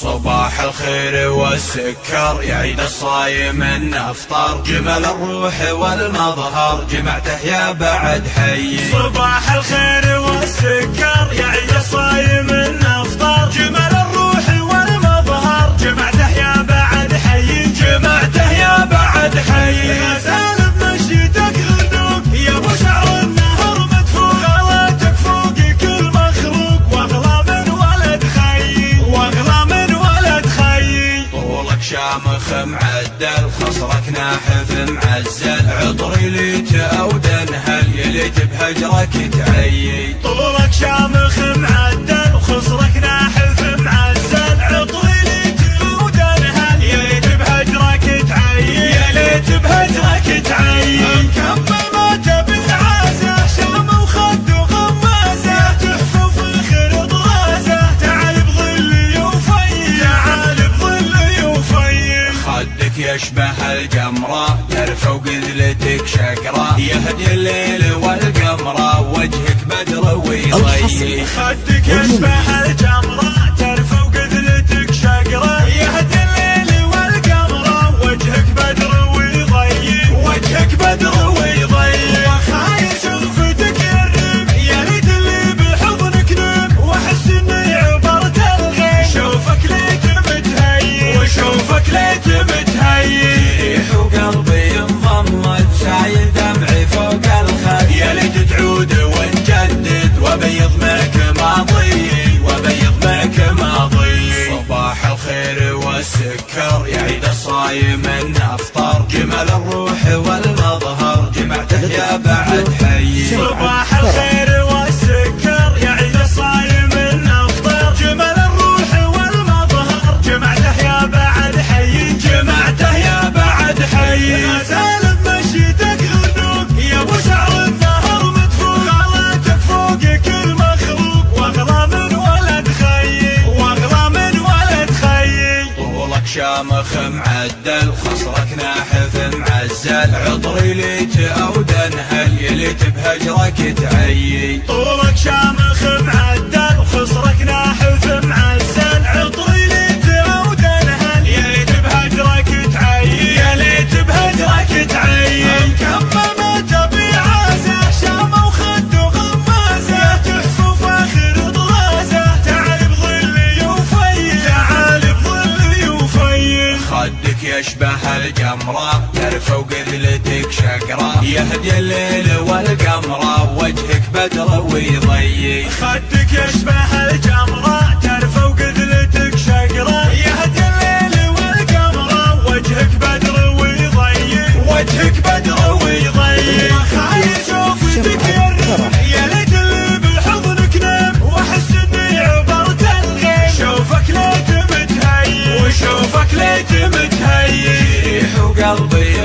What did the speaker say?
صباح الخير والسكر يعيد الصايم النفطر، جمل الروح والمظهر جمعته يا بعد حي. صباح الخير والسكر يعيد الصايم النفطر، جمل الروح والمظهر جمعته يا بعد حي. جمعته يا بعد حي. غزال بمشيتك غنوق يا ابو شعر النهر مدفوق، غلاتك فوق كل مخلوق واغلى من ولد خي، واغلى من ولد خي. طولك شامخ معدل خصرك ناحف معزل، عطري ليت او دنهل يليت بهجرك تعيي. طولك شامخ معدل وخصرك ناحف معزل، عطري ليت او دنهل يليت بهجرك تعيي، يليت بهجرك تعيي. مكمل ما تبي عازه شام وخد وغمازه، تحفظ الخير طرازه تعال بظلي وفي، تعال بظلي وفي. خدك يشبه الجمرة ترفع وقذلتك شقرة، يهدي الليل والقمرة وجهك بدر ويضيي. خدك يشبه الجمرة ترفع وقذلتك شقرة، يهدي الليل والقمرة وجهك بدر ويضيي، وجهك بدر ويضيي. وخايل شوفتك يرب يا ليت اللي بحضنك نم، واحس اني عبرت الغيب شوفك ليت متهيي، وشوفك ليت متهيي. ريح وقلبي انضمت سايل دمعي فوق الخد، يا ليت تعود ونجدد وبيض معك ماضي، وبيض معك ماضي. صباح الخير والسكر يعيد الصايم النفطر، جمل الروح والمظهر جمعته يا بعد حي. صباح الخير والسكر يعيد الصايم النفطر، جمل الروح والمظهر جمعته يا بعد حي، جمعته يا بعد حي. غزال بمشيتك غنوق يا ابو شعر النهر مدفوق، غلاتك فوق كل مخلوق واغلى من ولد خي، واغلى من ولد خي. طولك شامخ معدل خصرك ناحف معزل، عطري ليت او دنهل يليت بهجرك تعيي. طولك شامخ معدل وخصرك ناحف معزل، عطري ليت او دنهل يليت بهجرك تعيي، يليت بهجرك تعيي. مكمل ما تبي عازه شام وخد وغمازه، تحفظ اخر طرازه تعال بظلي وفي، تعال بظلي وفي. خدك يشبه الجمرة ترفع وقذلتك شقرة، يهدي الليل والقمرة وجهك بدر ويضيي. خدك يشبه الجمرة ترفع وقذلتك شقرة، يهدي الليل والقمرة وجهك بدر ويضيي، وجهك بدر ويضيي. خايل شوفتك يرب يا ليت اللي بحضنك نم، واحس اني عبرت الغيب شوفك ليت متهيي، وشوفك ليت متهيي. ريح وقلبي